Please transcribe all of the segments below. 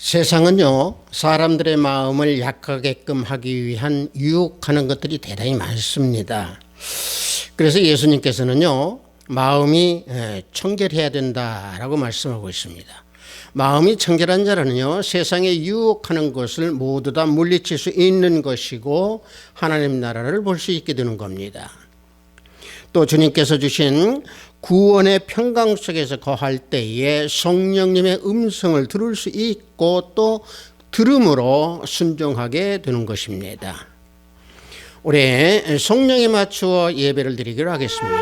세상은요, 사람들의 마음을 약하게끔 하기 위한 유혹하는 것들이 대단히 많습니다. 그래서 예수님께서는요, 마음이 청결해야 된다라고 말씀하고 있습니다. 마음이 청결한 자라는요, 세상에 유혹하는 것을 모두 다 물리칠 수 있는 것이고 하나님 나라를 볼 수 있게 되는 겁니다. 또 주님께서 주신 구원의 평강 속에서 거할 때에 성령님의 음성을 들을 수 있고 또 들음으로 순종하게 되는 것입니다. 올해 성령에 맞추어 예배를 드리기로 하겠습니다.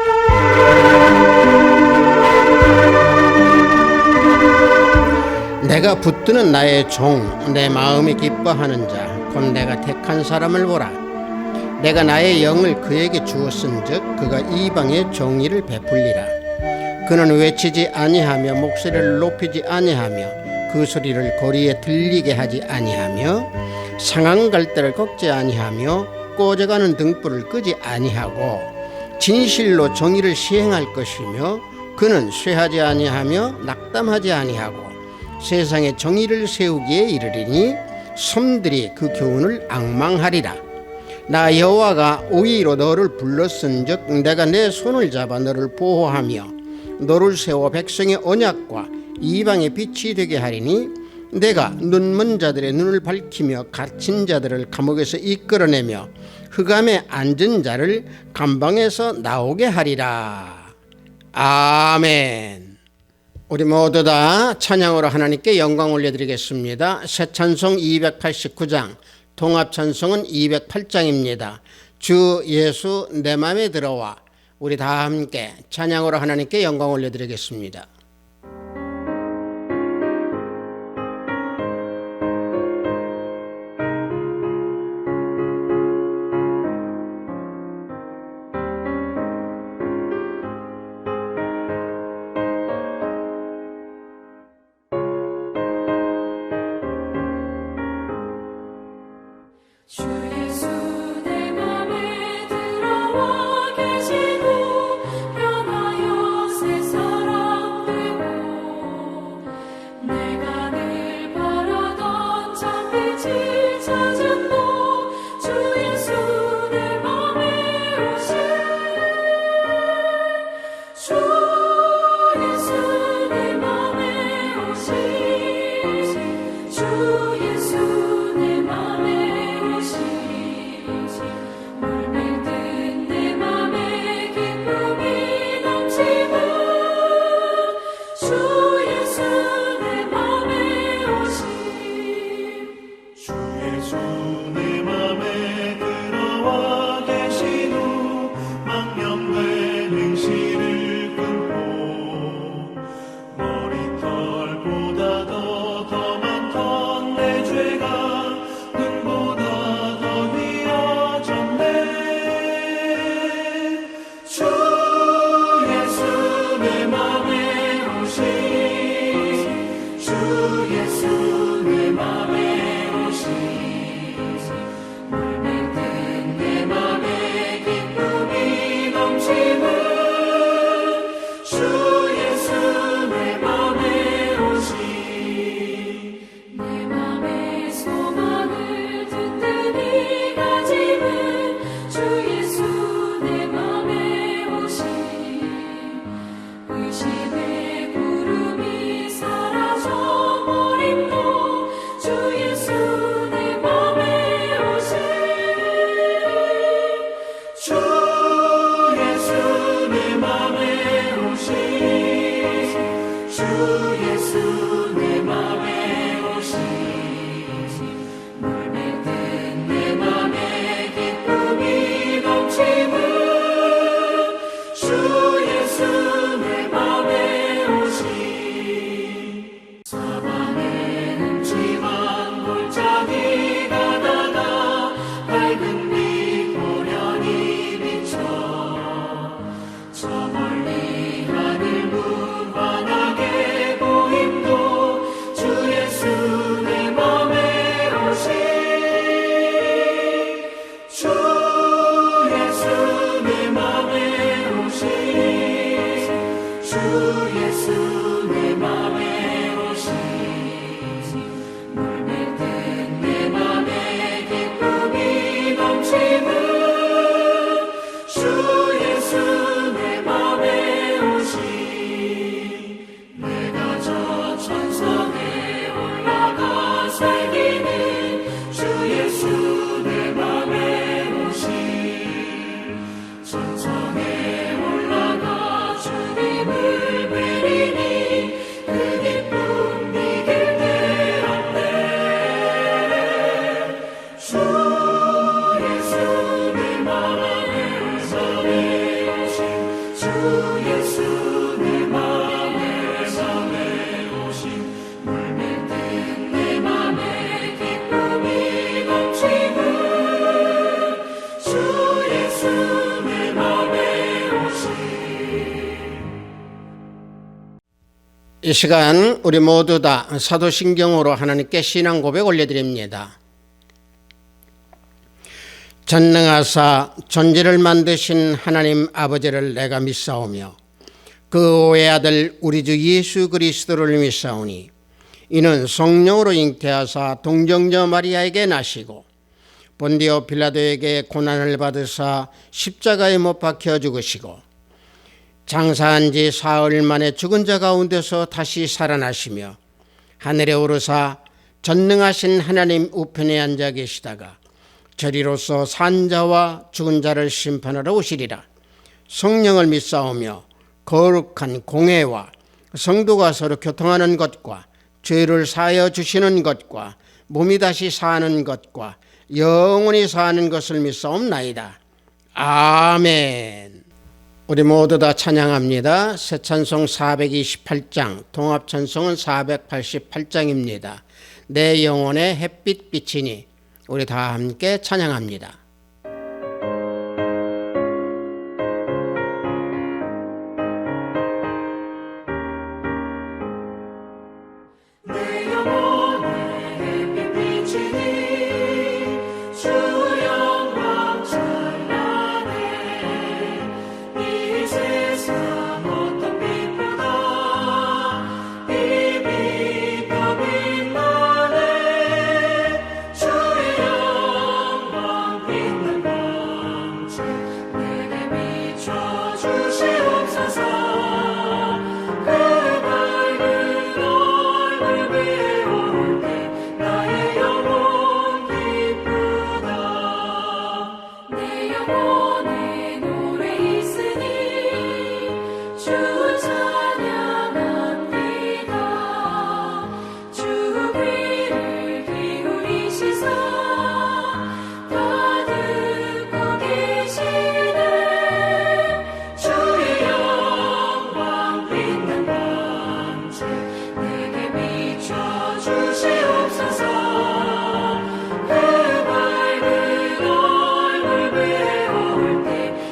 내가 붙드는 나의 종, 내 마음이 기뻐하는 자, 곧 내가 택한 사람을 보라. 내가 나의 영을 그에게 주었은즉 그가 이방의 정의를 베풀리라. 그는 외치지 아니하며 목소리를 높이지 아니하며 그 소리를 거리에 들리게 하지 아니하며 상한 갈대를 꺾지 아니하며 꺼져가는 등불을 끄지 아니하고 진실로 정의를 시행할 것이며 그는 쇠하지 아니하며 낙담하지 아니하고 세상에 정의를 세우기에 이르리니 섬들이 그 교훈을 앙망하리라. 나 여호와가 오히려 너를 불렀은즉 내가 내 손을 잡아 너를 보호하며 너를 세워 백성의 언약과 이방의 빛이 되게 하리니 내가 눈먼 자들의 눈을 밝히며 갇힌 자들을 감옥에서 이끌어내며 흑암에 앉은 자를 감방에서 나오게 하리라. 아멘. 우리 모두 다 찬양으로 하나님께 영광 올려드리겠습니다. 새 찬송 289장, 통합 찬송은 208장입니다. 주 예수 내 맘에 들어와. 우리 다 함께 찬양으로 하나님께 영광 올려드리겠습니다. 주 예수 내 맘에 들어와 계시고 변하여 새 사람 되고 내가 늘 바라던 참빛을 찾은 너 주 예수 내 맘에 오신 주 예수 내 맘에 오신 주 예수 내 맘에 물밀듯 내 맘에 기쁨이 넘치고 주 예수 내 맘에 오신 주 예수 내 맘에 들어와 계신 후 망령된 행실을 끊고 머리털보다 더 많던 내 죄가 눈보다 더 휘어졌네. 주 예수 내 맘에 오신 주 예수 내 맘에 오신 예수 내 맘에 오시 천성에 올라가 주님을 뵈리니 그 기쁨 이길 때였네 주 예수 내 맘에 오신 주 예수 내 맘에 오신 물밀듯 내 맘에 기쁨이 넘치는 주 예수 내 맘에 오신 이 시간 우리 모두 다 사도신경으로 하나님께 신앙 고백 올려드립니다. 전능하사 존재를 만드신 하나님 아버지를 내가 믿사오며 그 외아들 우리 주 예수 그리스도를 믿사오니 이는 성령으로 잉태하사 동정녀 마리아에게 나시고 본디오 빌라도에게 고난을 받으사 십자가에 못 박혀 죽으시고 장사한 지 사흘 만에 죽은 자 가운데서 다시 살아나시며 하늘에 오르사 전능하신 하나님 우편에 앉아 계시다가 저리로서 산 자와 죽은 자를 심판하러 오시리라. 성령을 믿사오며 거룩한 공회와 성도가 서로 교통하는 것과 죄를 사하여 주시는 것과 몸이 다시 사는 것과 영원히 사는 것을 믿사옵나이다. 아멘. 우리 모두 다 찬양합니다. 새 찬송 428장, 통합 찬송은 488장입니다. 내 영혼의 햇빛 비치니 우리 다 함께 찬양합니다. 내 영혼의 햇빛 비치니 주 영광 찬란해 이 세상 어떤 빛보다 이 빛 더 빛나네 주의 영광 빛난 광채 내게 비춰 주시옵소서 그 밝은 얼굴 위에 올 때 나의 영혼 기쁘다 내 영혼에 노래 있으니 주 찬양합니다 주 귀를 기울이시사 다 듣고 계시네 주의 영광 빛난 광채 내게 비춰 주시옵소서 그 밝은 얼굴 위에 올 때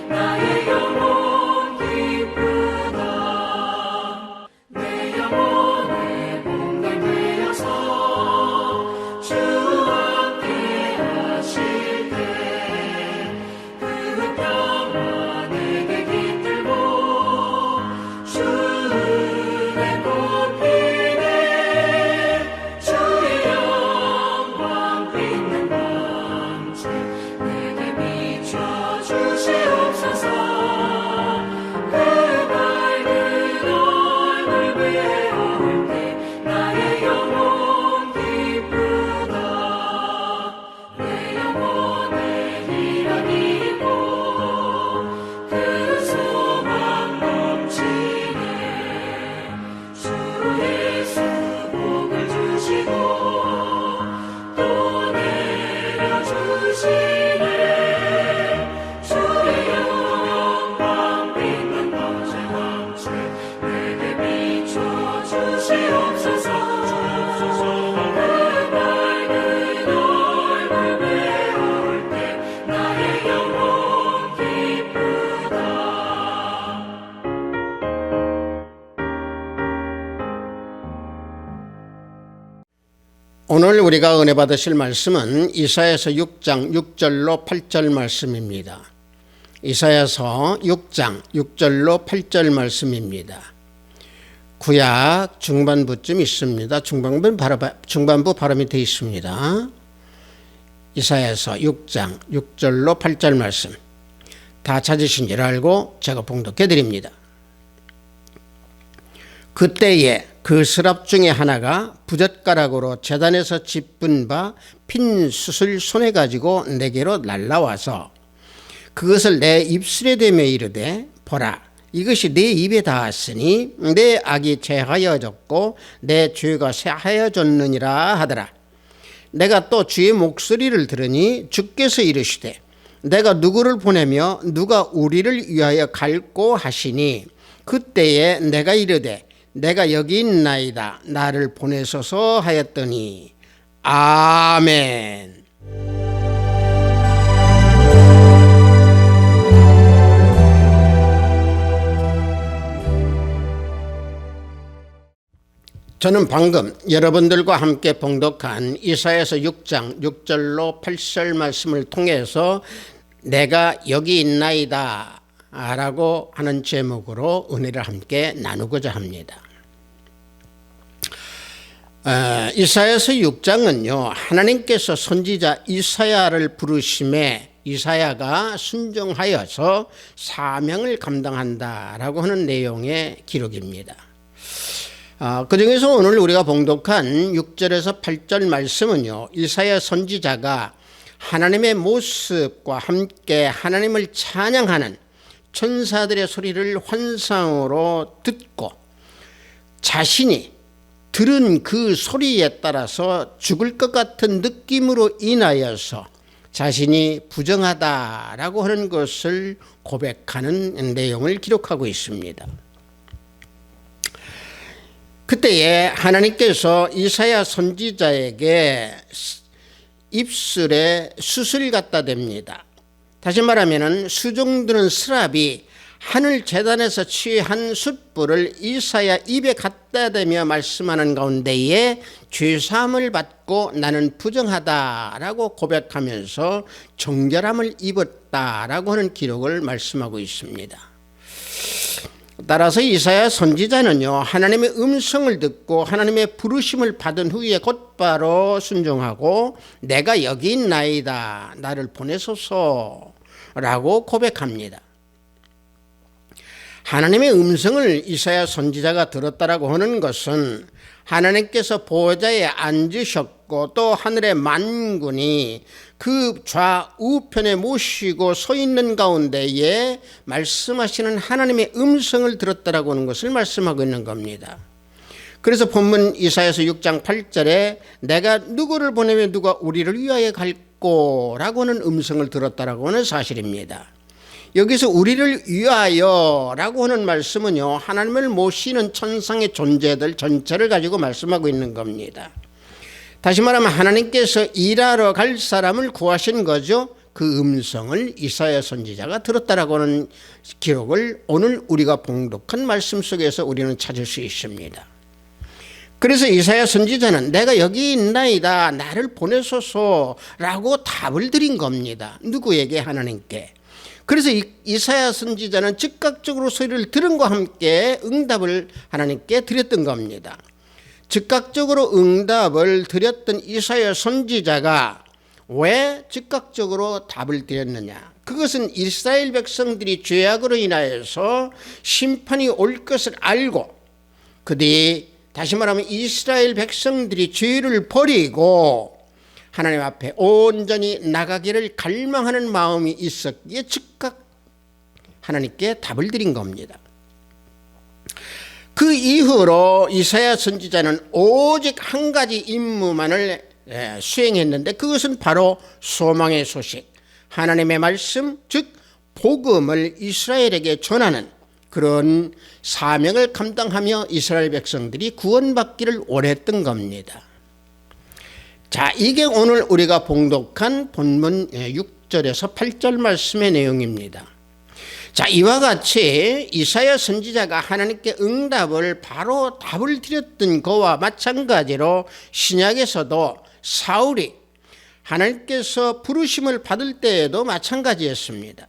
나의 영혼 기쁘다 내 영혼의 봄날 되어서 주 함께 하실 때 그 평화 내게 깃들고 주의 꽃피네 주의 영광 빛난 광채 내게 비춰 주시옵소서 그 밝은 얼굴 위에 올 때 나의 영혼 기쁘다 내 영혼에 희락이 있고 그 소망 넘치네 주 예수 복을 주시고 또 내려주시네 주의 영광 빛난 광채 내게 비춰 주시옵소서 그 밝은 얼굴 위에 올 때 나의 영혼 기쁘다 오늘 우리가 은혜 받으실 말씀은 이사야서 6장 6절로 8절 말씀입니다. 이사야서 6장 6절로 8절 말씀입니다. 구약 중반부쯤 있습니다. 중반부 바로 밑에 있습니다. 이사야서 6장 6절로 8절 말씀 다 찾으신 줄 알고 제가 봉독해 드립니다. 그때에 그 서랍 중에 하나가 부젓가락으로 제단에서 짚은 바 핀 숯을 손에 가지고 내게로 날라와서 그것을 내 입술에 대며 이르되 보라 이것이 내 입에 닿았으니 내 악이 제하여졌고 내 죄가 사하여졌느니라 하더라. 내가 또 주의 목소리를 들으니 주께서 이르시되 내가 누구를 보내며 누가 우리를 위하여 갈고 하시니 그때에 내가 이르되 내가 여기 있나이다 나를 보내소서 하였더니 아멘. 저는 방금 여러분들과 함께 봉독한 이사야서 6장 6절로 8절 말씀을 통해서 내가 여기 있나이다 라고 하는 제목으로 은혜를 함께 나누고자 합니다. 이사야서 6장은요 하나님께서 선지자 이사야를 부르심에 이사야가 순종하여서 사명을 감당한다라고 하는 내용의 기록입니다. 그 중에서 오늘 우리가 봉독한 6절에서 8절 말씀은요 이사야 선지자가 하나님의 모습과 함께 하나님을 찬양하는 천사들의 소리를 환상으로 듣고 자신이 들은 그 소리에 따라서 죽을 것 같은 느낌으로 인하여서 자신이 부정하다라고 하는 것을 고백하는 내용을 기록하고 있습니다. 그때에 하나님께서 이사야 선지자에게 입술에 숯을 갖다 댑니다. 다시 말하면 수종드는 스랍이 하늘 제단에서 취한 숯불을 이사야 입에 갖다 대며 말씀하는 가운데에 죄사함을 받고 나는 부정하다라고 고백하면서 정결함을 입었다라고 하는 기록을 말씀하고 있습니다. 따라서 이사야 선지자는요 하나님의 음성을 듣고 하나님의 부르심을 받은 후에 곧바로 순종하고 내가 여기 있나이다 나를 보내소서라고 고백합니다. 하나님의 음성을 이사야 선지자가 들었다라고 하는 것은 하나님께서 보좌에 앉으셨고 또 하늘의 만군이 그 좌우편에 모시고 서 있는 가운데에 말씀하시는 하나님의 음성을 들었다라고 하는 것을 말씀하고 있는 겁니다. 그래서 본문 이사야서 6장 8절에 내가 누구를 보내면 누가 우리를 위하여 갈꼬라고 하는 음성을 들었다라고 하는 사실입니다. 여기서 우리를 위하여라고 하는 말씀은요 하나님을 모시는 천상의 존재들 전체를 가지고 말씀하고 있는 겁니다. 다시 말하면 하나님께서 일하러 갈 사람을 구하신 거죠. 그 음성을 이사야 선지자가 들었다라고 하는 기록을 오늘 우리가 봉독한 말씀 속에서 우리는 찾을 수 있습니다. 그래서 이사야 선지자는 내가 여기 있나이다 나를 보내소서라고 답을 드린 겁니다. 누구에게? 하나님께. 그래서 이사야 선지자는 즉각적으로 소리를 들음과 함께 응답을 하나님께 드렸던 겁니다. 즉각적으로 응답을 드렸던 이사야 선지자가 왜 즉각적으로 답을 드렸느냐? 그것은 이스라엘 백성들이 죄악으로 인하여서 심판이 올 것을 알고 그들이 다시 말하면 이스라엘 백성들이 죄를 버리고 하나님 앞에 온전히 나가기를 갈망하는 마음이 있었기에 즉각 하나님께 답을 드린 겁니다. 그 이후로 이사야 선지자는 오직 한 가지 임무만을 수행했는데 그것은 바로 소망의 소식, 하나님의 말씀, 즉 복음을 이스라엘에게 전하는 그런 사명을 감당하며 이스라엘 백성들이 구원받기를 원했던 겁니다. 자, 이게 오늘 우리가 봉독한 본문 6절에서 8절 말씀의 내용입니다. 자, 이와 같이 이사야 선지자가 하나님께 응답을 바로 답을 드렸던 거와 마찬가지로 신약에서도 사울이 하나님께서 부르심을 받을 때에도 마찬가지였습니다.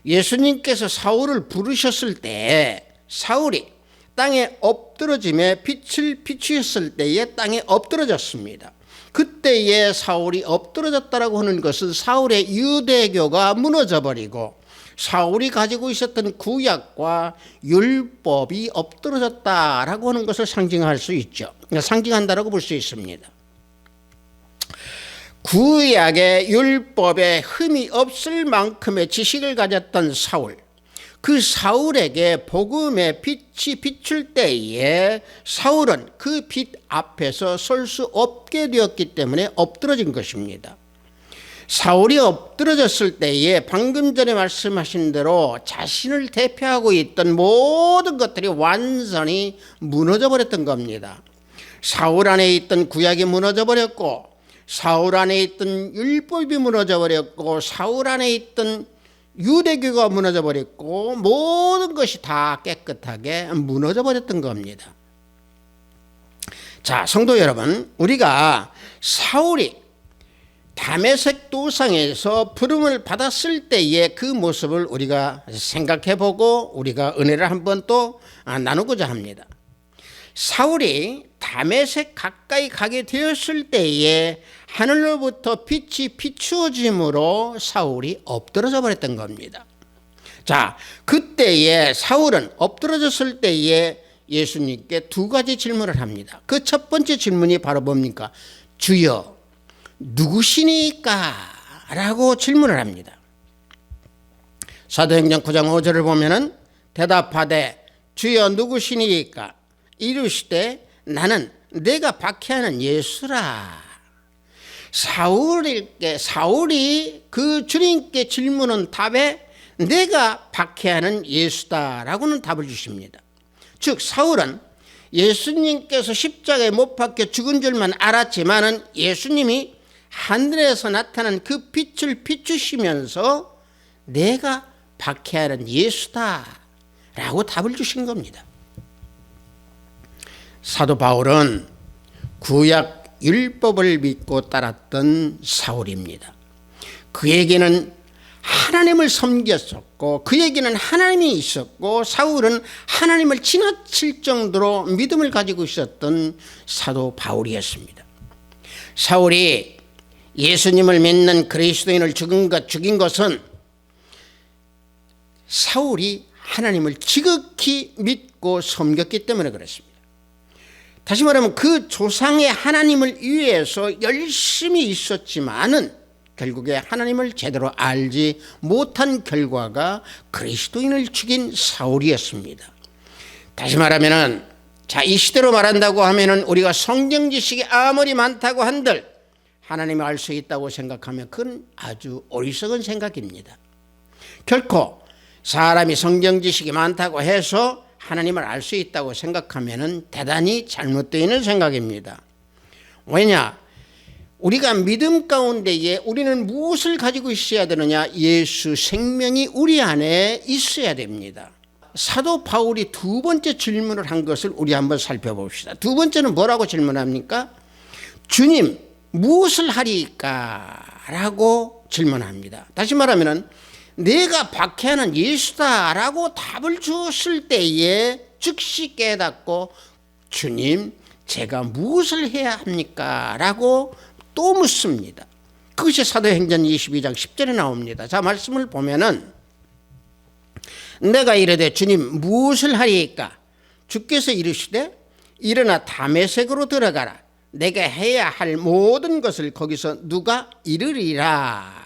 예수님께서 사울을 부르셨을 때 사울이 땅에 엎드러짐에 빛을 비추었을 때에 땅에 엎드러졌습니다. 그때에 사울이 엎드러졌다라고 하는 것은 사울의 유대교가 무너져 버리고 사울이 가지고 있었던 구약과 율법이 엎드러졌다라고 하는 것을 상징할 수 있죠. 상징한다라고 볼 수 있습니다. 구약의 율법에 흠이 없을 만큼의 지식을 가졌던 사울, 그 사울에게 복음의 빛이 비출 때에 사울은 그 빛 앞에서 설 수 없게 되었기 때문에 엎드러진 것입니다. 사울이 엎드러졌을 때에 방금 전에 말씀하신 대로 자신을 대표하고 있던 모든 것들이 완전히 무너져 버렸던 겁니다. 사울 안에 있던 구약이 무너져 버렸고, 사울 안에 있던 율법이 무너져 버렸고, 사울 안에 있던 유대교가 무너져 버렸고, 모든 것이 다 깨끗하게 무너져 버렸던 겁니다. 자, 성도 여러분, 우리가 사울이 다메섹 도상에서 부름을 받았을 때의 그 모습을 우리가 생각해 보고 우리가 은혜를 한번 또 나누고자 합니다. 사울이 다메섹 가까이 가게 되었을 때에 하늘로부터 빛이 비추어짐으로 사울이 엎드러져 버렸던 겁니다. 자, 그때에 사울은 엎드러졌을 때에 예수님께 두 가지 질문을 합니다. 그 첫 번째 질문이 바로 뭡니까? 주여, 누구시니까? 라고 질문을 합니다. 사도행전 9장 5절을 보면은 대답하되 주여 누구시니까? 이르시되 나는 내가 박해하는 예수라. 사울이 그 주님께 질문한 답에 내가 박해하는 예수다라고는 답을 주십니다. 즉 사울은 예수님께서 십자가에 못 박혀 죽은 줄만 알았지만은 예수님이 하늘에서 나타난 그 빛을 비추시면서 내가 박해하는 예수다라고 답을 주신 겁니다. 사도 바울은 구약 율법을 믿고 따랐던 사울입니다. 그에게는 하나님을 섬겼었고 그에게는 하나님이 있었고 사울은 하나님을 지나칠 정도로 믿음을 가지고 있었던 사도 바울이었습니다. 사울이 예수님을 믿는 그리스도인을 죽인 것은 사울이 하나님을 지극히 믿고 섬겼기 때문에 그렇습니다. 다시 말하면 그 조상의 하나님을 위해서 열심히 있었지만은 결국에 하나님을 제대로 알지 못한 결과가 그리스도인을 죽인 사울이었습니다. 다시 말하면은 이 시대로 말한다고 하면은 우리가 성경 지식이 아무리 많다고 한들 하나님을 알 수 있다고 생각하면 그건 아주 어리석은 생각입니다. 결코 사람이 성경 지식이 많다고 해서 하나님을 알 수 있다고 생각하면은 대단히 잘못되어 있는 생각입니다. 왜냐? 우리가 믿음 가운데에 우리는 무엇을 가지고 있어야 되느냐? 예수 생명이 우리 안에 있어야 됩니다. 사도 바울이 두 번째 질문을 한 것을 우리 한번 살펴봅시다. 두 번째는 뭐라고 질문합니까? 주님, 무엇을 하리까? 라고 질문합니다. 다시 말하면 내가 박해하는 예수다라고 답을 주었을 때에 즉시 깨닫고 주님, 제가 무엇을 해야 합니까? 라고 또 묻습니다. 그것이 사도행전 22장 10절에 나옵니다. 자, 말씀을 보면은 내가 이르되 주님 무엇을 하리이까? 주께서 이르시되 일어나 다메섹으로 들어가라. 내가 해야 할 모든 것을 거기서 누가 이르리라.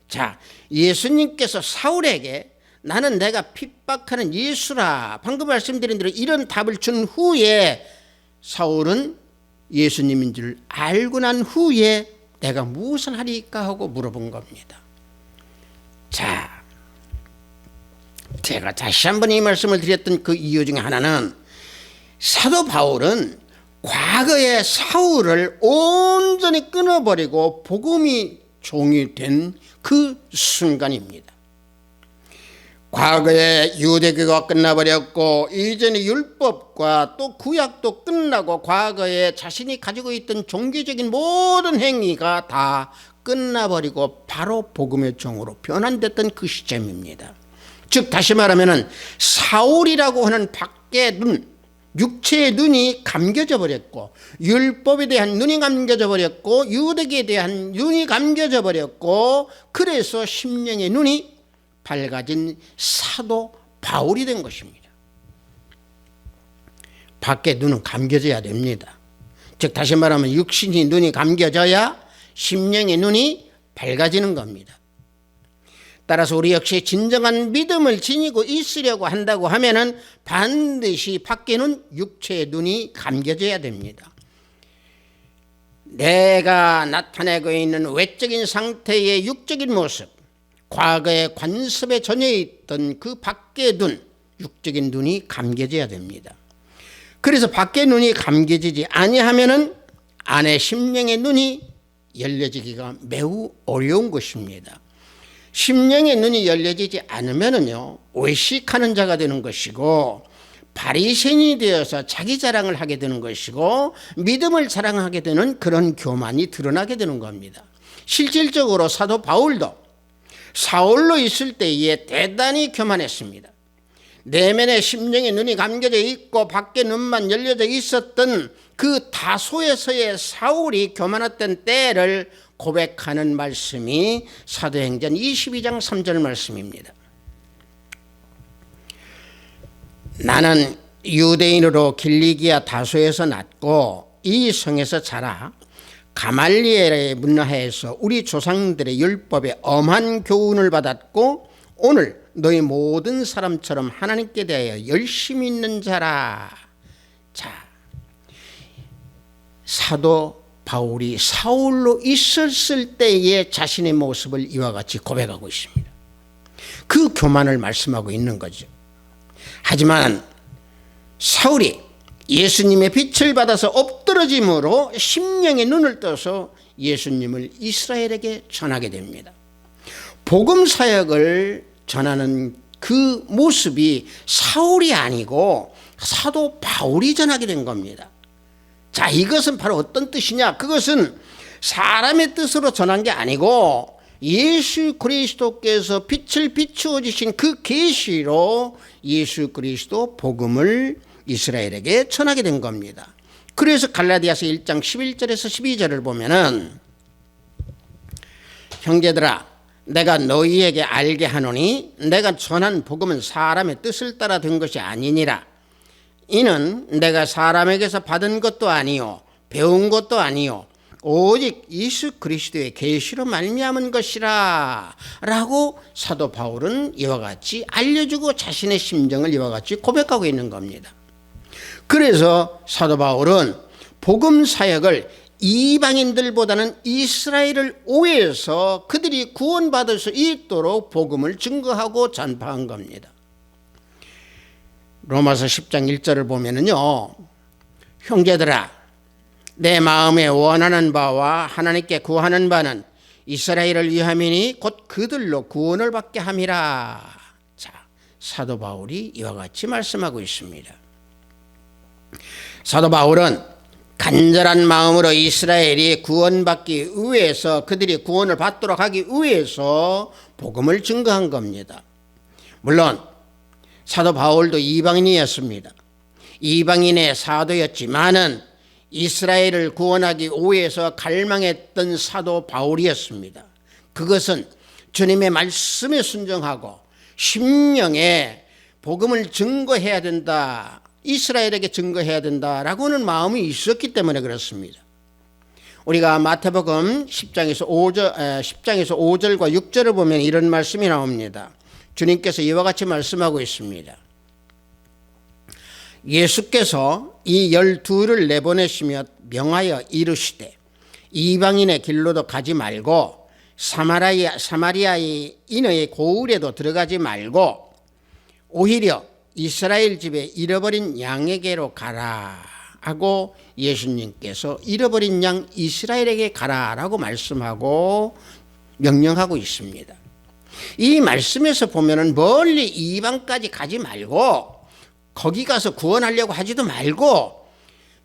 자, 예수님께서 사울에게 나는 내가 핍박하는 예수라 방금 말씀드린 대로 이런 답을 준 후에 사울은 예수님인 줄 알고 난 후에 내가 무엇을 하리까 하고 물어본 겁니다. 자, 제가 다시 한번 이 말씀을 드렸던 그 이유 중에 하나는 사도 바울은 과거의 사울을 온전히 끊어버리고 복음이 종이 된 그 순간입니다. 과거에 유대교가 끝나버렸고 이제는 율법과 또 구약도 끝나고 과거에 자신이 가지고 있던 종교적인 모든 행위가 다 끝나버리고 바로 복음의 종으로 변환됐던 그 시점입니다. 즉 다시 말하면 사울이라고 하는 밖의 눈, 육체의 눈이 감겨져 버렸고 율법에 대한 눈이 감겨져 버렸고 유대교에 대한 눈이 감겨져 버렸고 그래서 심령의 눈이 밝아진 사도 바울이 된 것입니다. 밖에 눈은 감겨져야 됩니다. 즉 다시 말하면 육신이 눈이 감겨져야 심령의 눈이 밝아지는 겁니다. 따라서 우리 역시 진정한 믿음을 지니고 있으려고 한다고 하면은 반드시 밖에는 육체의 눈이 감겨져야 됩니다. 내가 나타내고 있는 외적인 상태의 육적인 모습, 과거의 관습에 전혀 있던 그 밖의 눈, 육적인 눈이 감겨져야 됩니다. 그래서 밖의 눈이 감겨지지 아니하면은 안의 심령의 눈이 열려지기가 매우 어려운 것입니다. 심령의 눈이 열려지지 않으면은요, 외식하는 자가 되는 것이고 바리새인이 되어서 자기 자랑을 하게 되는 것이고 믿음을 자랑하게 되는 그런 교만이 드러나게 되는 겁니다. 실질적으로 사도 바울도 사울로 있을 때에 대단히 교만했습니다. 내면의 심령의 눈이 감겨져 있고 밖에 눈만 열려져 있었던 그 다소에서의 사울이 교만했던 때를 고백하는 말씀이 사도행전 22장 3절 말씀입니다. 나는 유대인으로 길리기아 다소에서 났고 이 성에서 자라 가말리엘의 문화에서 우리 조상들의 율법에 엄한 교훈을 받았고 오늘 너희 모든 사람처럼 하나님께 대하여 열심히 있는 자라. 자, 사도 바울이 사울로 있었을 때의 자신의 모습을 이와 같이 고백하고 있습니다. 그 교만을 말씀하고 있는 거죠. 하지만 사울이 예수님의 빛을 받아서 엎드러짐으로 심령의 눈을 떠서 예수님을 이스라엘에게 전하게 됩니다. 복음 사역을 전하는 그 모습이 사울이 아니고 사도 바울이 전하게 된 겁니다. 자, 이것은 바로 어떤 뜻이냐? 그것은 사람의 뜻으로 전한 게 아니고 예수 그리스도께서 빛을 비추어 주신 그 계시로 예수 그리스도 복음을 이스라엘에게 전하게 된 겁니다. 그래서 갈라디아서 1장 11절에서 12절을 보면은 형제들아 내가 너희에게 알게 하노니 내가 전한 복음은 사람의 뜻을 따라 된 것이 아니니라. 이는 내가 사람에게서 받은 것도 아니요 배운 것도 아니요 오직 예수 그리스도의 계시로 말미암은 것이라 라고 사도 바울은 이와 같이 알려주고 자신의 심정을 이와 같이 고백하고 있는 겁니다. 그래서 사도 바울은 복음 사역을 이방인들보다는 이스라엘을 우회해서 그들이 구원받을 수 있도록 복음을 증거하고 전파한 겁니다. 로마서 10장 1절을 보면은요, 형제들아 내 마음에 원하는 바와 하나님께 구하는 바는 이스라엘을 위함이니 곧 그들로 구원을 받게 함이라. 자, 사도 바울이 이와 같이 말씀하고 있습니다. 사도 바울은 간절한 마음으로 이스라엘이 구원받기 위해서 그들이 구원을 받도록 하기 위해서 복음을 증거한 겁니다. 물론 사도 바울도 이방인이었습니다. 이방인의 사도였지만은 이스라엘을 구원하기 위해서 갈망했던 사도 바울이었습니다. 그것은 주님의 말씀에 순종하고 심령에 복음을 증거해야 된다, 이스라엘에게 증거해야 된다라고는 마음이 있었기 때문에 그렇습니다. 우리가 마태복음 10장에서 5절과 6절을 보면 이런 말씀이 나옵니다. 주님께서 이와 같이 말씀하고 있습니다. 예수께서 이 12를 내보내시며 명하여 이르시되 이방인의 길로도 가지 말고 사마리아의 인의 고을에도 들어가지 말고 오히려 이스라엘 집에 잃어버린 양에게로 가라 하고 예수님께서 잃어버린 양 이스라엘에게 가라라고 말씀하고 명령하고 있습니다. 이 말씀에서 보면은 멀리 이방까지 가지 말고 거기 가서 구원하려고 하지도 말고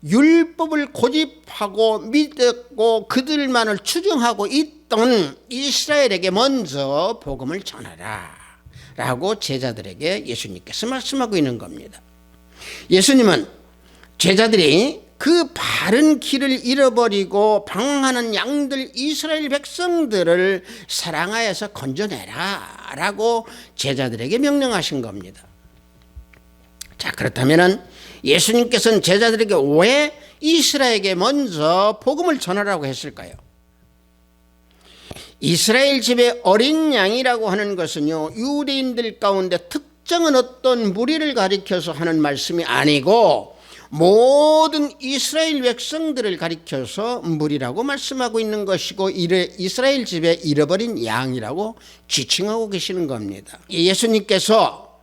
율법을 고집하고 믿고 그들만을 추종하고 있던 이스라엘에게 먼저 복음을 전하라 라고 제자들에게 예수님께서 말씀하고 있는 겁니다. 예수님은 제자들이 그 바른 길을 잃어버리고 방황하는 양들 이스라엘 백성들을 사랑하여서 건져내라 라고 제자들에게 명령하신 겁니다. 자, 그렇다면 예수님께서는 제자들에게 왜 이스라엘에게 먼저 복음을 전하라고 했을까요? 이스라엘 집의 어린 양이라고 하는 것은요, 유대인들 가운데 특정한 어떤 무리를 가리켜서 하는 말씀이 아니고 모든 이스라엘 백성들을 가리켜서 무리라고 말씀하고 있는 것이고, 이스라엘 집의 잃어버린 양이라고 지칭하고 계시는 겁니다. 예수님께서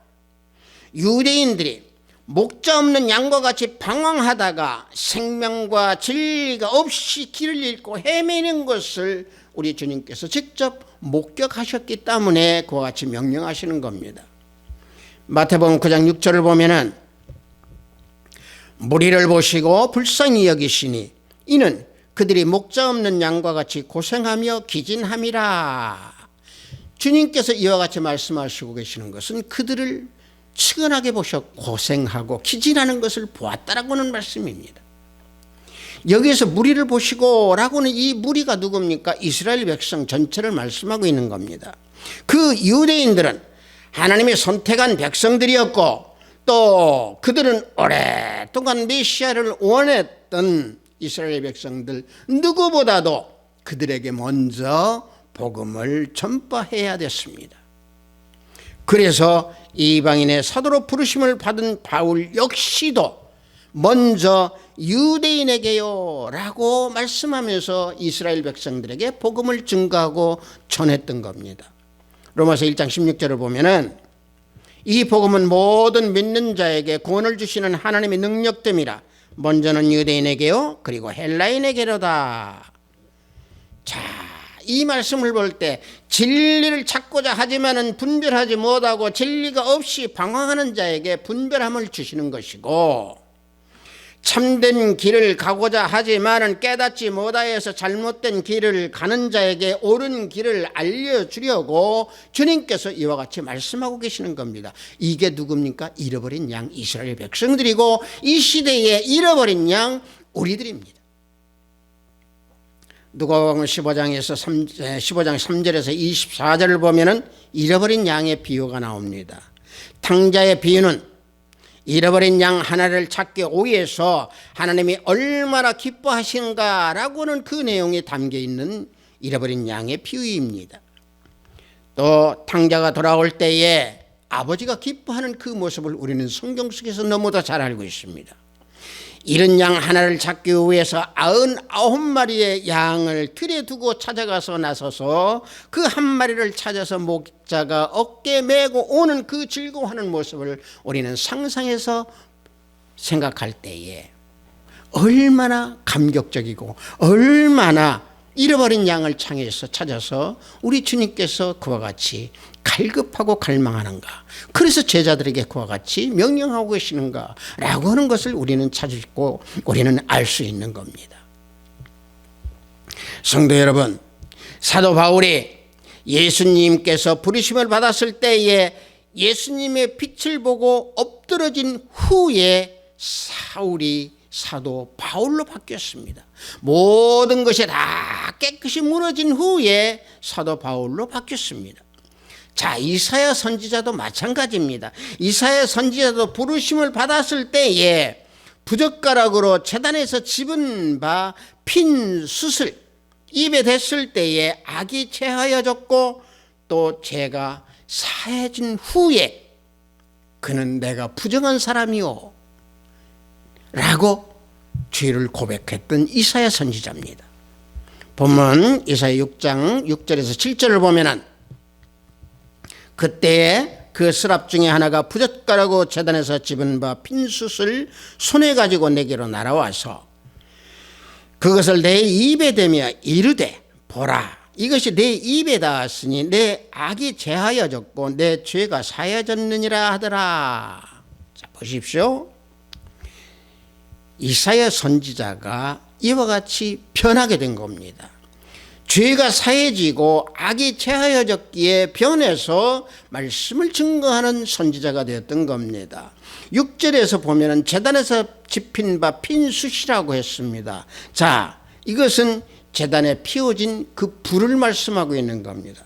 유대인들이 목자 없는 양과 같이 방황하다가 생명과 진리가 없이 길을 잃고 헤매는 것을 우리 주님께서 직접 목격하셨기 때문에 그와 같이 명령하시는 겁니다. 마태복음 9장 6절을 보면은 무리를 보시고 불쌍히 여기시니 이는 그들이 목자 없는 양과 같이 고생하며 기진함이라. 주님께서 이와 같이 말씀하시고 계시는 것은 그들을 측은하게 보셨고 고생하고 기진하는 것을 보았다라고 하는 말씀입니다. 여기에서 무리를 보시고 라고는 이 무리가 누굽니까? 이스라엘 백성 전체를 말씀하고 있는 겁니다. 그 유대인들은 하나님이 선택한 백성들이었고 또 그들은 오랫동안 메시아를 원했던 이스라엘 백성들 누구보다도 그들에게 먼저 복음을 전파해야 됐습니다. 그래서 이방인의 사도로 부르심을 받은 바울 역시도 먼저 유대인에게요 라고 말씀하면서 이스라엘 백성들에게 복음을 증거하고 전했던 겁니다. 로마서 1장 16절을 보면은 이 복음은 모든 믿는 자에게 구원을 주시는 하나님의 능력됨이라. 먼저는 유대인에게요 그리고 헬라인에게로다. 자, 이 말씀을 볼 때 진리를 찾고자 하지만은 분별하지 못하고 진리가 없이 방황하는 자에게 분별함을 주시는 것이고, 참된 길을 가고자 하지만은 깨닫지 못하여서 잘못된 길을 가는 자에게 옳은 길을 알려주려고 주님께서 이와 같이 말씀하고 계시는 겁니다. 이게 누굽니까? 잃어버린 양 이스라엘 백성들이고 이 시대에 잃어버린 양 우리들입니다. 누가복음 15장 3절에서 24절을 보면은 잃어버린 양의 비유가 나옵니다. 탕자의 비유는 잃어버린 양 하나를 찾기 위해서 하나님이 얼마나 기뻐하시는가라고는 그 내용이 담겨 있는 잃어버린 양의 비유입니다. 또 탕자가 돌아올 때에 아버지가 기뻐하는 그 모습을 우리는 성경 속에서 너무도 잘 알고 있습니다. 잃은 양 하나를 찾기 위해서 99마리의 양을 틀에 두고 찾아가서 나서서 그 한 마리를 찾아서 목자가 어깨에 메고 오는 그 즐거워하는 모습을 우리는 상상해서 생각할 때에 얼마나 감격적이고 얼마나 잃어버린 양을 창에서 찾아서 우리 주님께서 그와 같이 갈급하고 갈망하는가, 그래서 제자들에게 그와 같이 명령하고 계시는가 라고 하는 것을 우리는 찾고 우리는 알 수 있는 겁니다. 성도 여러분, 사도 바울이 예수님께서 부르심을 받았을 때에 예수님의 빛을 보고 엎드러진 후에 사울이 사도 바울로 바뀌었습니다. 모든 것이 다 깨끗이 무너진 후에 사도 바울로 바뀌었습니다. 자, 이사야 선지자도 마찬가지입니다. 이사야 선지자도 부르심을 받았을 때에 부젓가락으로 제단에서 집은 바 핀 숯을 입에 댔을 때에 악이 체하여졌고 또 죄가 사해진 후에 그는 내가 부정한 사람이요 라고 죄를 고백했던 이사야 선지자입니다. 본문 이사야 6장 6절에서 7절을 보면은 그때에 그 스랍 중에 하나가 부젓가락으로 제단에서 집은 바 핀숯을 손에 가지고 내게로 날아와서 그것을 내 입에 대며 이르되 보라, 이것이 내 입에 닿았으니 내 악이 제하여졌고 내 죄가 사해졌느니라 하더라. 자, 보십시오. 이사야 선지자가 이와 같이 변하게 된 겁니다. 죄가 사해지고 악이 제하여졌기에 변해서 말씀을 증거하는 선지자가 되었던 겁니다. 6절에서 보면은 제단에서 집힌 바 핀 숯이라고 했습니다. 자, 이것은 제단에 피워진 그 불을 말씀하고 있는 겁니다.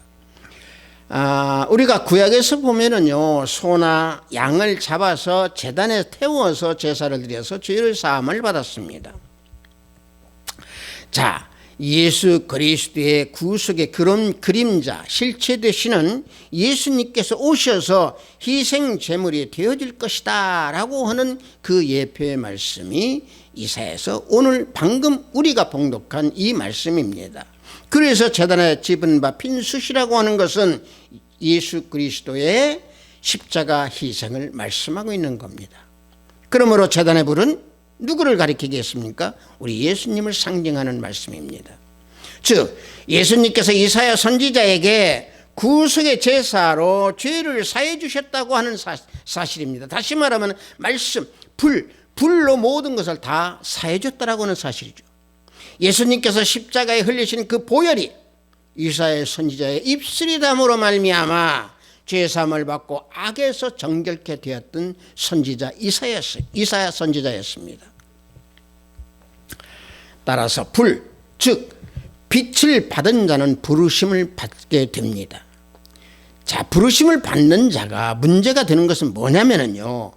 우리가 구약에서 보면은요, 소나 양을 잡아서 제단에 태워서 제사를 드려서 죄를 사함을 받았습니다. 자, 예수 그리스도의 구속의 그런 그림자 실체 되시는 예수님께서 오셔서 희생 제물이 되어질 것이다 라고 하는 그 예표의 말씀이 이사야에서 오늘 방금 우리가 봉독한 이 말씀입니다. 그래서 제단에 집은 바 핀 숯이라고 하는 것은 예수 그리스도의 십자가 희생을 말씀하고 있는 겁니다. 그러므로 제단의 불은 누구를 가리키겠습니까? 우리 예수님을 상징하는 말씀입니다. 즉 예수님께서 이사야 선지자에게 구속의 제사로 죄를 사해 주셨다고 하는 사실입니다. 다시 말하면 말씀, 불로 모든 것을 다 사해 줬다라고 하는 사실이죠. 예수님께서 십자가에 흘리신 그 보혈이 이사야 선지자의 입술이 담으로 말미암아 죄사함을 받고 악에서 정결케 되었던 선지자 이사야 선지자였습니다. 따라서 즉 빛을 받은 자는 부르심을 받게 됩니다. 자, 부르심을 받는 자가 문제가 되는 것은 뭐냐면요,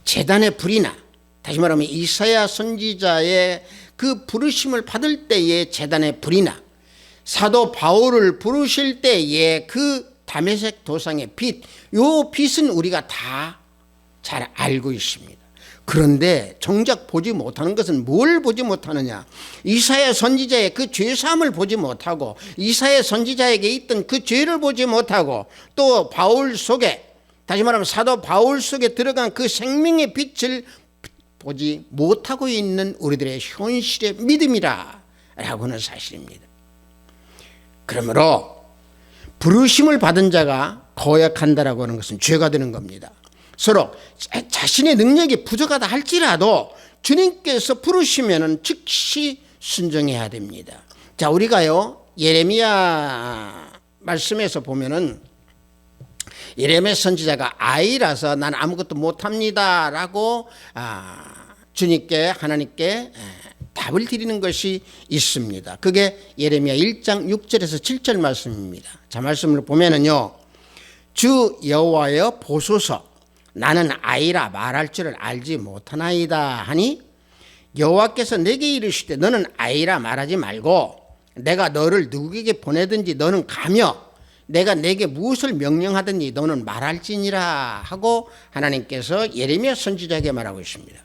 제단의 불이나 다시 말하면 이사야 선지자의 그 부르심을 받을 때의 제단의 불이나 사도 바울을 부르실 때의 그 다메섹 도상의 빛, 요 빛은 우리가 다 잘 알고 있습니다. 그런데 정작 보지 못하는 것은 뭘 보지 못하느냐? 이사야 선지자의 그 죄사함을 보지 못하고 이사야 선지자에게 있던 그 죄를 보지 못하고 또 바울 속에, 다시 말하면 사도 바울 속에 들어간 그 생명의 빛을 보지 못하고 있는 우리들의 현실의 믿음이라 라고 하는 사실입니다. 그러므로 부르심을 받은 자가 거역한다라고 하는 것은 죄가 되는 겁니다. 서로 자신의 능력이 부족하다 할지라도 주님께서 부르시면은 즉시 순종해야 됩니다. 자, 우리가요 예레미야 말씀에서 보면은 예레미야 선지자가 아이라서 난 아무것도 못합니다 라고 주님께 하나님께 답을 드리는 것이 있습니다. 그게 예레미야 1장 6절에서 7절 말씀입니다. 자, 말씀을 보면은요, 주 여호와여 보소서, 나는 아이라 말할 줄을 알지 못하나이다 하니 여호와께서 내게 이르시되 너는 아이라 말하지 말고 내가 너를 누구에게 보내든지 너는 가며 내가 내게 무엇을 명령하든지 너는 말할지니라 하고 하나님께서 예레미야 선지자에게 말하고 있습니다.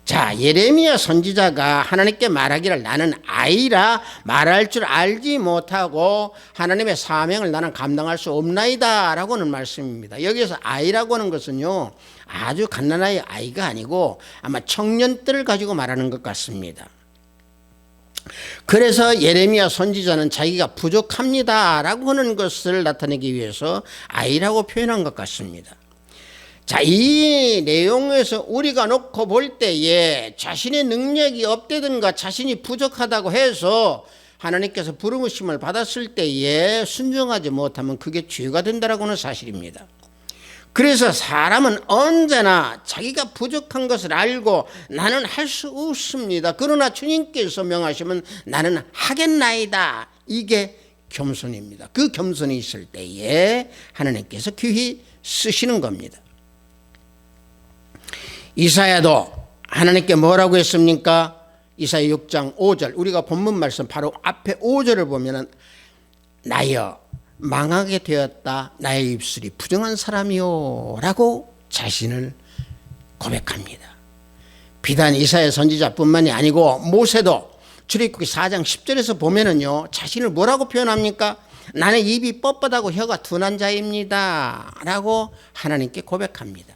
자, 예레미야 선지자가 하나님께 말하기를 나는 아이라 말할 줄 알지 못하고 하나님의 사명을 나는 감당할 수 없나이다 라고 하는 말씀입니다. 여기서 아이라고 하는 것은요, 아주 갓난아이 아이가 아니고 아마 청년 때를 가지고 말하는 것 같습니다. 그래서 예레미야 선지자는 자기가 부족합니다 라고 하는 것을 나타내기 위해서 아이라고 표현한 것 같습니다. 자, 이 내용에서 우리가 놓고 볼 때에 자신의 능력이 없다든가 자신이 부족하다고 해서 하나님께서 부르심을 받았을 때에 순종하지 못하면 그게 죄가 된다라고 하는 사실입니다. 그래서 사람은 언제나 자기가 부족한 것을 알고 나는 할 수 없습니다. 그러나 주님께서 명하시면 나는 하겠나이다. 이게 겸손입니다. 그 겸손이 있을 때에 하나님께서 귀히 쓰시는 겁니다. 이사야도 하나님께 뭐라고 했습니까? 이사야 6장 5절, 우리가 본문 말씀 바로 앞에 5절을 보면은 나여 망하게 되었다 나의 입술이 부정한 사람이요 라고 자신을 고백합니다. 비단 이사야 선지자뿐만이 아니고 모세도 출애굽기 4장 10절에서 보면은요, 자신을 뭐라고 표현합니까? 나는 입이 뻣뻣하고 혀가 둔한 자입니다 라고 하나님께 고백합니다.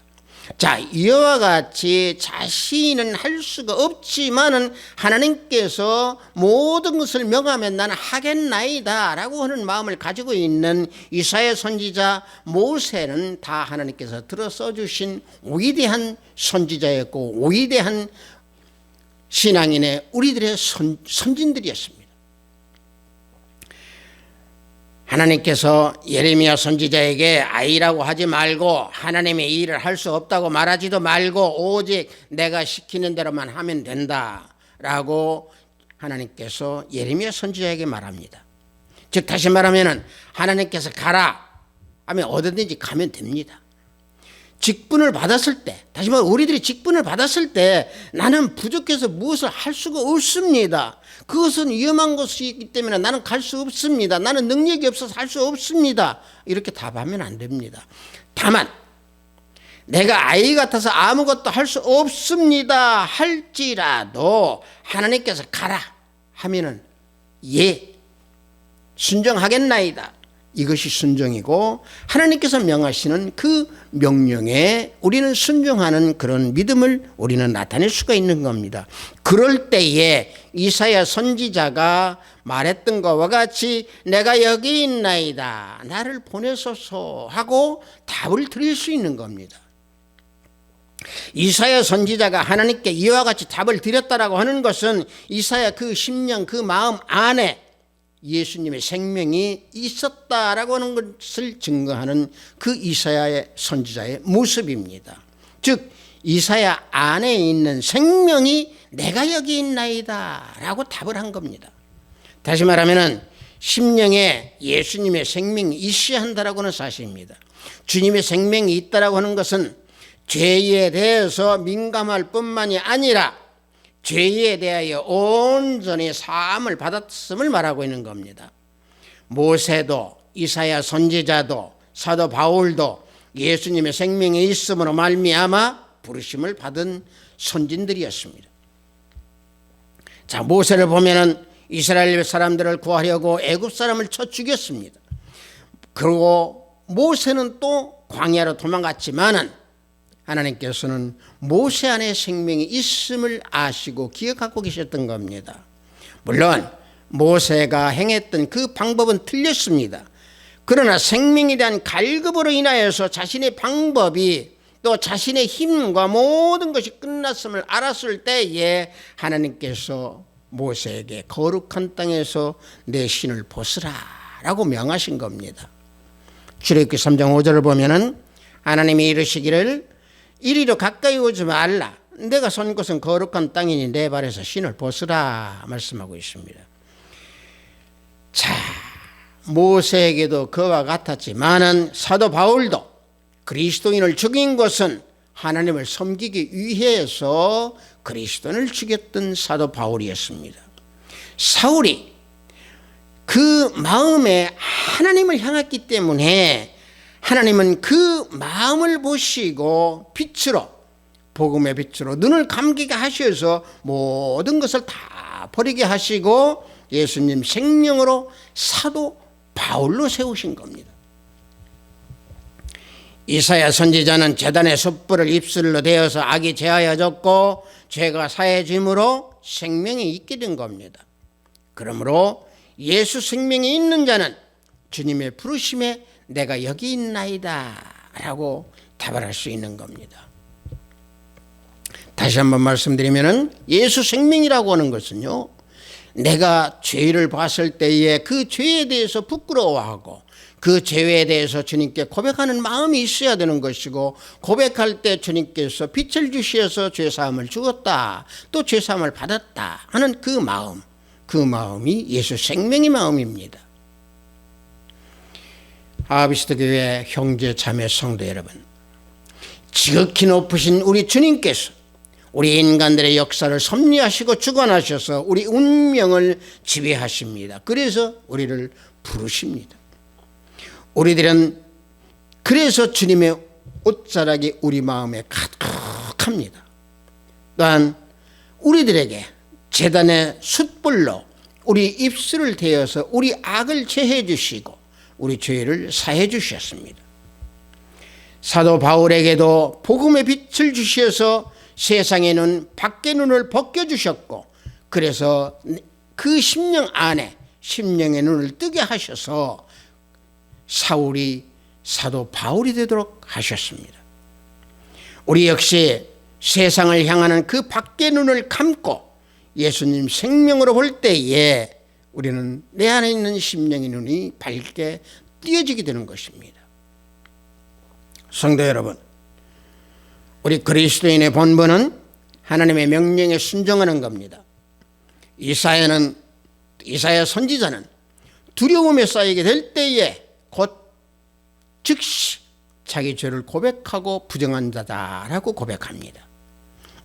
자, 이와 같이 자신은 할 수가 없지만은 하나님께서 모든 것을 명하면 나는 하겠나이다 라고 하는 마음을 가지고 있는 이사야 선지자 모세는 다 하나님께서 들어 써주신 위대한 선지자였고 위대한 신앙인의 우리들의 선진들이었습니다. 하나님께서 예레미야 선지자에게 아이라고 하지 말고 하나님의 일을 할 수 없다고 말하지도 말고 오직 내가 시키는 대로만 하면 된다라고 하나님께서 예레미야 선지자에게 말합니다. 즉 다시 말하면 하나님께서 가라 하면 어디든지 가면 됩니다. 직분을 받았을 때, 다시 말해 우리들이 직분을 받았을 때 나는 부족해서 무엇을 할 수가 없습니다. 그것은 위험한 것이기 때문에 나는 갈 수 없습니다. 나는 능력이 없어서 할 수 없습니다. 이렇게 답하면 안 됩니다. 다만 내가 아이 같아서 아무것도 할 수 없습니다 할지라도 하나님께서 가라 하면은 예, 순종하겠나이다. 이것이 순종이고 하나님께서 명하시는 그 명령에 우리는 순종하는 그런 믿음을 우리는 나타낼 수가 있는 겁니다. 그럴 때에 이사야 선지자가 말했던 것과 같이 내가 여기 있나이다 나를 보내소서 하고 답을 드릴 수 있는 겁니다. 이사야 선지자가 하나님께 이와 같이 답을 드렸다라고 하는 것은 이사야 그 심령 그 마음 안에 예수님의 생명이 있었다라고 하는 것을 증거하는 그 이사야의 선지자의 모습입니다. 즉 이사야 안에 있는 생명이 내가 여기 있나이다 라고 답을 한 겁니다. 다시 말하면 심령에 예수님의 생명이 있어야 한다라고 하는 사실입니다. 주님의 생명이 있다라고 하는 것은 죄에 대해서 민감할 뿐만이 아니라 죄에 대하여 온전히 사함을 받았음을 말하고 있는 겁니다. 모세도 이사야 선지자도 사도 바울도 예수님의 생명이 있음으로 말미암아 부르심을 받은 선진들이었습니다. 자, 모세를 보면은 이스라엘 사람들을 구하려고 애굽 사람을 쳐 죽였습니다. 그리고 모세는 또 광야로 도망갔지만은 하나님께서는 모세 안에 생명이 있음을 아시고 기억하고 계셨던 겁니다. 물론 모세가 행했던 그 방법은 틀렸습니다. 그러나 생명에 대한 갈급으로 인하여서 자신의 방법이 또 자신의 힘과 모든 것이 끝났음을 알았을 때에 하나님께서 모세에게 거룩한 땅에서 내 신을 벗으라 라고 명하신 겁니다. 출애굽기 3장 5절을 보면은 하나님이 이르시기를 이리로 가까이 오지 말라. 내가 선 곳은 거룩한 땅이니 내 발에서 신을 벗으라 말씀하고 있습니다. 자, 모세에게도 그와 같았지만은 사도 바울도 그리스도인을 죽인 것은 하나님을 섬기기 위해서 그리스도인을 죽였던 사도 바울이었습니다. 사울이 그 마음에 하나님을 향했기 때문에 하나님은 그 마음을 보시고 빛으로 복음의 빛으로 눈을 감기게 하셔서 모든 것을 다 버리게 하시고 예수님 생명으로 사도 바울로 세우신 겁니다. 이사야 선지자는 제단의 숯불을 입술로 대어서 악이 제하여졌고 죄가 사해짐으로 생명이 있게 된 겁니다. 그러므로 예수 생명이 있는 자는 주님의 부르심에 내가 여기 있나이다 라고 답을 할 수 있는 겁니다. 다시 한번 말씀드리면 예수 생명이라고 하는 것은요, 내가 죄를 봤을 때에 그 죄에 대해서 부끄러워하고 그 죄에 대해서 주님께 고백하는 마음이 있어야 되는 것이고, 고백할 때 주님께서 빛을 주셔서 죄사함을 주었다, 또 죄사함을 받았다 하는 그 마음, 그 마음이 예수 생명의 마음입니다. 아비스트 교회 형제 자매 성도 여러분, 지극히 높으신 우리 주님께서 우리 인간들의 역사를 섭리하시고 주관하셔서 우리 운명을 지배하십니다. 그래서 우리를 부르십니다. 우리들은 그래서 주님의 옷자락이 우리 마음에 가득합니다. 또한 우리들에게 제단의 숯불로 우리 입술을 대어서 우리 악을 제해 주시고 우리 죄를 사해 주셨습니다. 사도 바울에게도 복음의 빛을 주셔서 세상의 눈, 밖의 눈을 벗겨주셨고, 그래서 그 심령 안에 심령의 눈을 뜨게 하셔서 사울이 사도 바울이 되도록 하셨습니다. 우리 역시 세상을 향하는 그 밖의 눈을 감고 예수님 생명으로 볼 때에 우리는 내 안에 있는 심령의 눈이 밝게 띄어지게 되는 것입니다. 성도 여러분, 우리 그리스도인의 본분은 하나님의 명령에 순종하는 겁니다. 이사야 선지자는 두려움에 쌓이게 될 때에 곧 즉시 자기 죄를 고백하고 부정한 자다라고 고백합니다.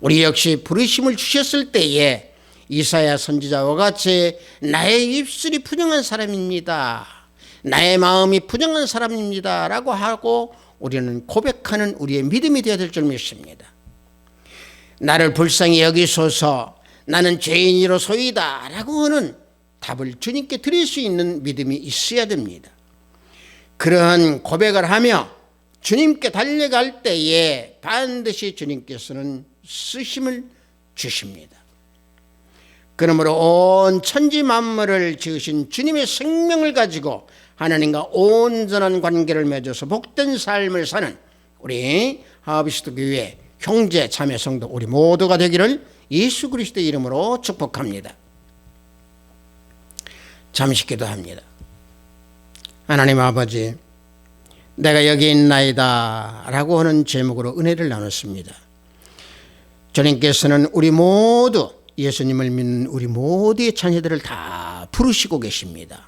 우리 역시 부르심을 주셨을 때에 이사야 선지자와 같이 나의 입술이 부정한 사람입니다, 나의 마음이 부정한 사람입니다 라고 하고 우리는 고백하는 우리의 믿음이 되어야 될 줄 믿습니다. 나를 불쌍히 여기소서, 나는 죄인이로소이다 라고 하는 답을 주님께 드릴 수 있는 믿음이 있어야 됩니다. 그러한 고백을 하며 주님께 달려갈 때에 반드시 주님께서는 쓰심을 주십니다. 그러므로 온 천지 만물을 지으신 주님의 생명을 가지고 하나님과 온전한 관계를 맺어서 복된 삶을 사는 우리 하비스트 교회 형제 자매 성도 우리 모두가 되기를 예수 그리스도의 이름으로 축복합니다. 잠시 기도합니다. 하나님 아버지, 내가 여기 있나이다 라고 하는 제목으로 은혜를 나눴습니다. 주님께서는 우리 모두, 예수님을 믿는 우리 모두의 자녀들을 다 부르시고 계십니다.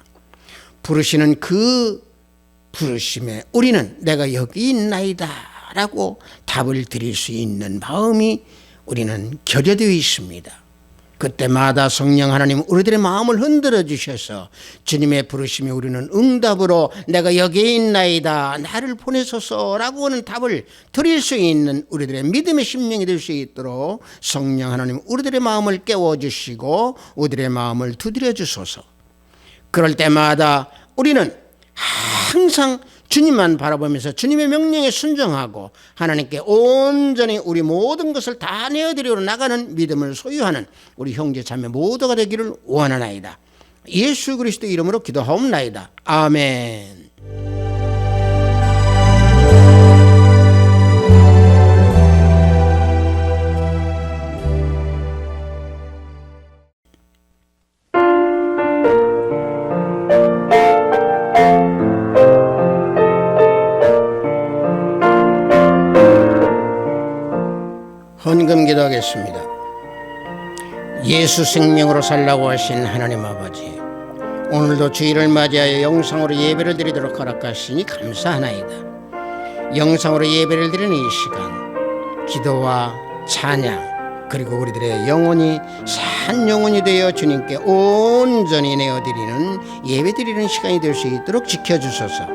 부르시는 그 부르심에 우리는 내가 여기 있나이다 라고 답을 드릴 수 있는 마음이 우리는 결여되어 있습니다. 그때마다 성령 하나님 우리들의 마음을 흔들어 주셔서 주님의 부르심에 우리는 응답으로 내가 여기에 있나이다, 나를 보내소서라고 하는 답을 드릴 수 있는 우리들의 믿음의 심령이 될 수 있도록 성령 하나님 우리들의 마음을 깨워주시고 우리들의 마음을 두드려 주소서. 그럴 때마다 우리는 항상 주님만 바라보면서 주님의 명령에 순종하고 하나님께 온전히 우리 모든 것을 다 내어드리러 나가는 믿음을 소유하는 우리 형제 자매 모두가 되기를 원하나이다. 예수 그리스도 이름으로 기도하옵나이다. 아멘. 헌금 기도하겠습니다. 예수 생명으로 살라고 하신 하나님 아버지, 오늘도 주일을 맞이하여 영상으로 예배를 드리도록 허락하시니 감사하나이다. 영상으로 예배를 드리는 이 시간, 기도와 찬양 그리고 우리들의 영혼이 산 영혼이 되어 주님께 온전히 내어드리는 예배 드리는 시간이 될 수 있도록 지켜주소서.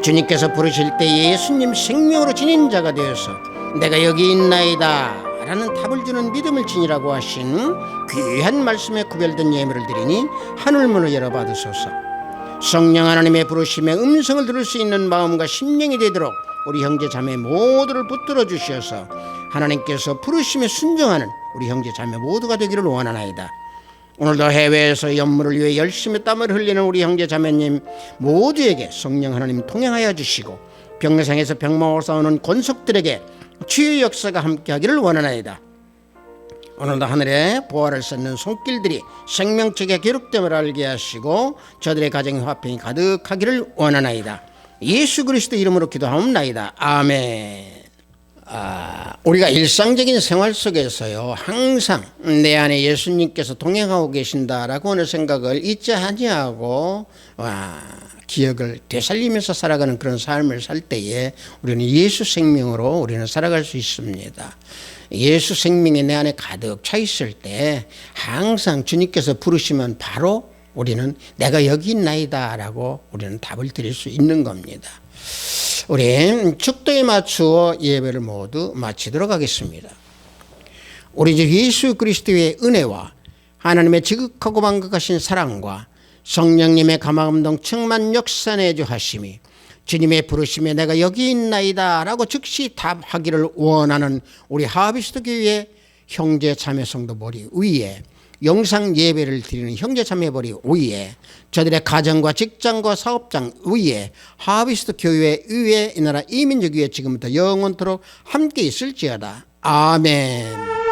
주님께서 부르실 때 예수님 생명으로 지닌 자가 되어서 내가 여기 있나이다 라는 답을 주는 믿음을 지니라고 하신 귀한 말씀에 구별된 예물을 드리니 하늘문을 열어 받으소서. 성령 하나님의 부르심에 음성을 들을 수 있는 마음과 심령이 되도록 우리 형제 자매 모두를 붙들어 주셔서 하나님께서 부르심에 순종하는 우리 형제 자매 모두가 되기를 원하나이다. 오늘도 해외에서 연물을 위해 열심히 땀을 흘리는 우리 형제 자매님 모두에게 성령 하나님 통행하여 주시고 병상에서 병마와 싸우는 권속들에게 치유 역사가 함께하기를 원하나이다. 오늘도 하늘에 보화를 쌓는 손길들이 생명책에 기록됨을 알게 하시고 저들의 가정의 화평이 가득하기를 원하나이다. 예수 그리스도 이름으로 기도하옵나이다. 아멘. 우리가 일상적인 생활 속에서요 항상 내 안에 예수님께서 동행하고 계신다라고 하는 생각을 잊지 아니하고 기억을 되살리면서 살아가는 그런 삶을 살 때에 우리는 예수 생명으로 우리는 살아갈 수 있습니다. 예수 생명이 내 안에 가득 차 있을 때 항상 주님께서 부르시면 바로 우리는 내가 여기 있나이다 라고 우리는 답을 드릴 수 있는 겁니다. 우리 축도에 맞추어 예배를 모두 마치도록 하겠습니다. 우리 주 예수 그리스도의 은혜와 하나님의 지극하고 만극하신 사랑과 성령님의 감화감동 충만 역사 내주 하심이 주님의 부르심에 내가 여기 있나이다 라고 즉시 답하기를 원하는 우리 하비스트 교회 형제 자매 성도 머리 위에 영상 예배를 드리는 형제 자매 머리 위에 저들의 가정과 직장과 사업장 위에 하비스트 교회 위에 이 나라 이민족 위에 지금부터 영원토록 함께 있을지어다. 아멘.